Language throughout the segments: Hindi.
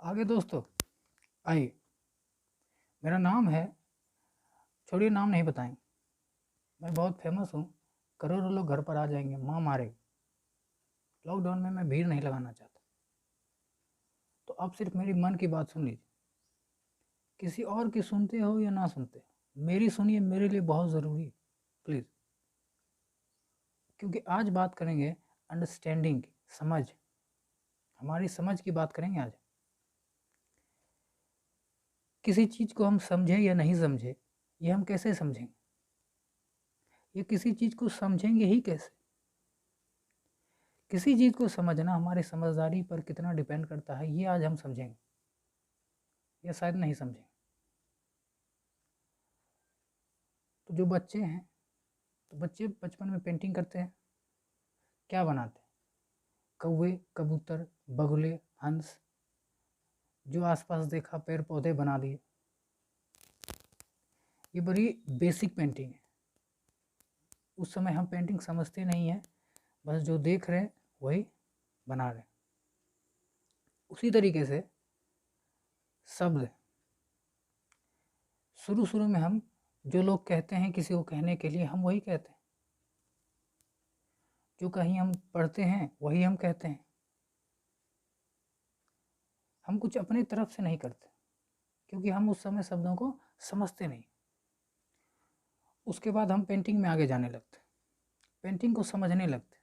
आगे दोस्तों आइए। मेरा नाम है, छोड़िए नाम नहीं बताएंगे। मैं बहुत फेमस हूँ, करोड़ों लोग घर पर आ जाएंगे, माँ मारे। लॉकडाउन में मैं भीड़ नहीं लगाना चाहता, तो आप सिर्फ मेरी मन की बात सुन लीजिए। किसी और की सुनते हो या ना सुनते हो, मेरी सुनिए, मेरे लिए बहुत ज़रूरी है, प्लीज़। क्योंकि आज बात करेंगे अंडरस्टैंडिंग की, समझ, हमारी समझ की बात करेंगे आज। किसी चीज़ को हम समझे या नहीं समझे, ये हम कैसे समझेंगे? ये किसी चीज़ को समझेंगे ही कैसे? किसी चीज़ को समझना हमारी समझदारी पर कितना डिपेंड करता है, ये आज हम समझेंगे, या शायद नहीं समझेंगे। तो जो बच्चे हैं, तो बच्चे बचपन में पेंटिंग करते हैं, क्या बनाते हैं? कौवे, कबूतर, बगुले, हंस, जो आसपास देखा पेड़ पौधे बना दिए। ये बड़ी बेसिक पेंटिंग है। उस समय हम पेंटिंग समझते नहीं हैं, बस जो देख रहे हैं वही बना रहे हैं। उसी तरीके से शब्द, शुरू शुरू में हम जो लोग कहते हैं किसी को कहने के लिए, हम वही कहते हैं। जो कहीं हम पढ़ते हैं वही हम कहते हैं। हम कुछ अपनी तरफ से नहीं करते, क्योंकि हम उस समय शब्दों को समझते नहीं। उसके बाद हम पेंटिंग में आगे जाने लगते, पेंटिंग को समझने लगते,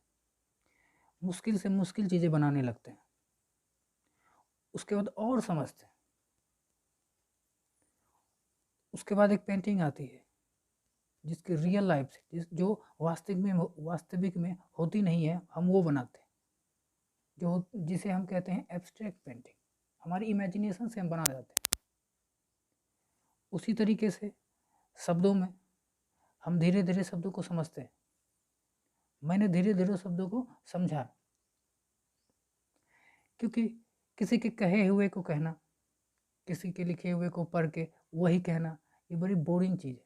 मुश्किल से मुश्किल चीज़ें बनाने लगते हैं। उसके बाद और समझते हैं। उसके बाद एक पेंटिंग आती है जिसकी रियल लाइफ से, जो वास्तविक में होती नहीं है, हम वो बनाते हैं, जो जिसे हम कहते हैं एब्स्ट्रैक्ट पेंटिंग। हमारी इमेजिनेशन से हम बना जाते हैं। उसी तरीके से शब्दों में हम धीरे धीरे शब्दों को समझते हैं। मैंने धीरे धीरे शब्दों को समझा, क्योंकि किसी के कहे हुए को कहना, किसी के लिखे हुए को पढ़ के वही कहना, ये बड़ी बोरिंग चीज़ है।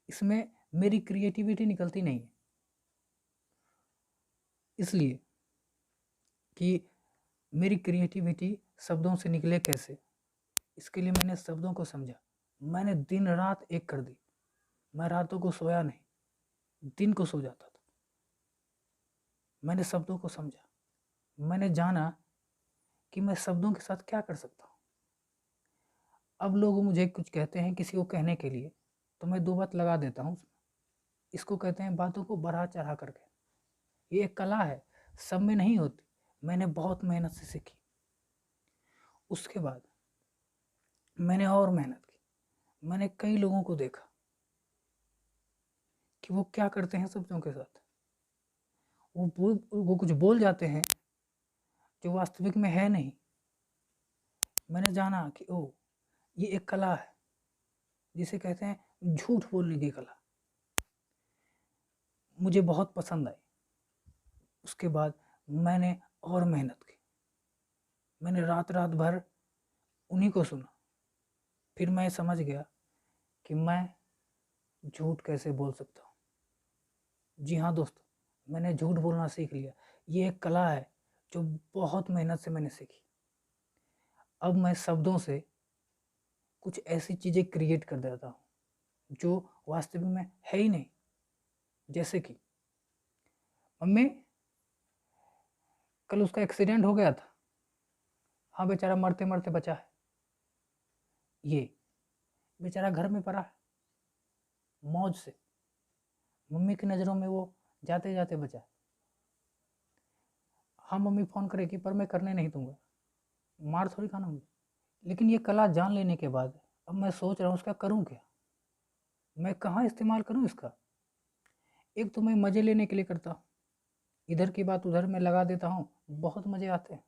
इसमें मेरी क्रिएटिविटी निकलती नहीं है। इसलिए कि मेरी क्रिएटिविटी शब्दों से निकले कैसे, इसके लिए मैंने शब्दों को समझा। मैंने दिन रात एक कर दी। मैं रातों को सोया नहीं, दिन को सो जाता था। मैंने शब्दों को समझा। मैंने जाना कि मैं शब्दों के साथ क्या कर सकता हूँ। अब लोग मुझे कुछ कहते हैं किसी को कहने के लिए, तो मैं दो बात लगा देता हूँ। इसको कहते हैं बातों को बढ़ा चढ़ा करके। ये एक कला है, सब में नहीं होती। मैंने बहुत मेहनत से सीखी। उसके बाद मैंने और मेहनत की। मैंने कई लोगों को देखा कि वो क्या करते हैं शब्दों के साथ। वो कुछ बोल जाते हैं जो वास्तविक में है नहीं। मैंने जाना कि ओ, ये एक कला है, जिसे कहते हैं झूठ बोलने की कला। मुझे बहुत पसंद आई। उसके बाद मैंने और मेहनत की। मैंने रात रात भर उन्हीं को सुना। फिर मैं समझ गया कि मैं झूठ कैसे बोल सकता हूँ। जी हाँ दोस्तों, मैंने झूठ बोलना सीख लिया। ये एक कला है जो बहुत मेहनत से मैंने सीखी। अब मैं शब्दों से कुछ ऐसी चीज़ें क्रिएट कर देता हूँ जो वास्तविक में है ही नहीं। जैसे कि मम्मी, कल उसका एक्सीडेंट हो गया था। हाँ बेचारा मरते मरते बचा है। ये बेचारा घर में पड़ा है मौज से। मम्मी की नज़रों में वो जाते जाते बचा। हाँ मम्मी फ़ोन करेगी, पर मैं करने नहीं दूंगा, मार थोड़ी खाना मुझे। लेकिन ये कला जान लेने के बाद अब मैं सोच रहा हूँ उसका करूँ क्या, मैं कहाँ इस्तेमाल करूँ इसका। एक तो मैं मज़े लेने के लिए करता हूँ, इधर की बात उधर में लगा देता हूँ, बहुत मज़े आते हैं।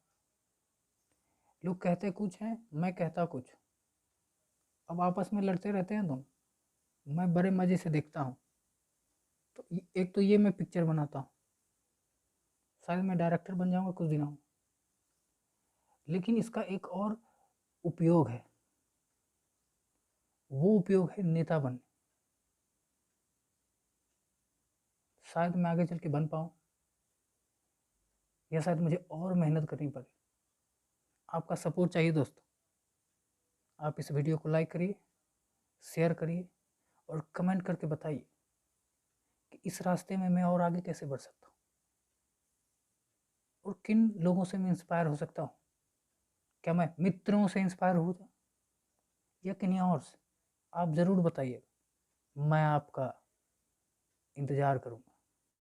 लोग कहते कुछ हैं, मैं कहता कुछ। अब आपस में लड़ते रहते हैं दोनों, मैं बड़े मज़े से देखता हूँ। तो एक तो ये मैं पिक्चर बनाता हूँ, शायद मैं डायरेक्टर बन जाऊँगा कुछ दिनों में। लेकिन इसका एक और उपयोग है, वो उपयोग है नेता बनने। शायद मैं आगे चल के बन पाऊँ, या शायद मुझे और मेहनत करनी पड़े। आपका सपोर्ट चाहिए दोस्तों। आप इस वीडियो को लाइक करिए, शेयर करिए और कमेंट करके बताइए कि इस रास्ते में मैं और आगे कैसे बढ़ सकता हूँ और किन लोगों से मैं इंस्पायर हो सकता हूँ। क्या मैं मित्रों से इंस्पायर हूँ या किन्हीं और से? आप ज़रूर बताइए, मैं आपका इंतज़ार करूँगा।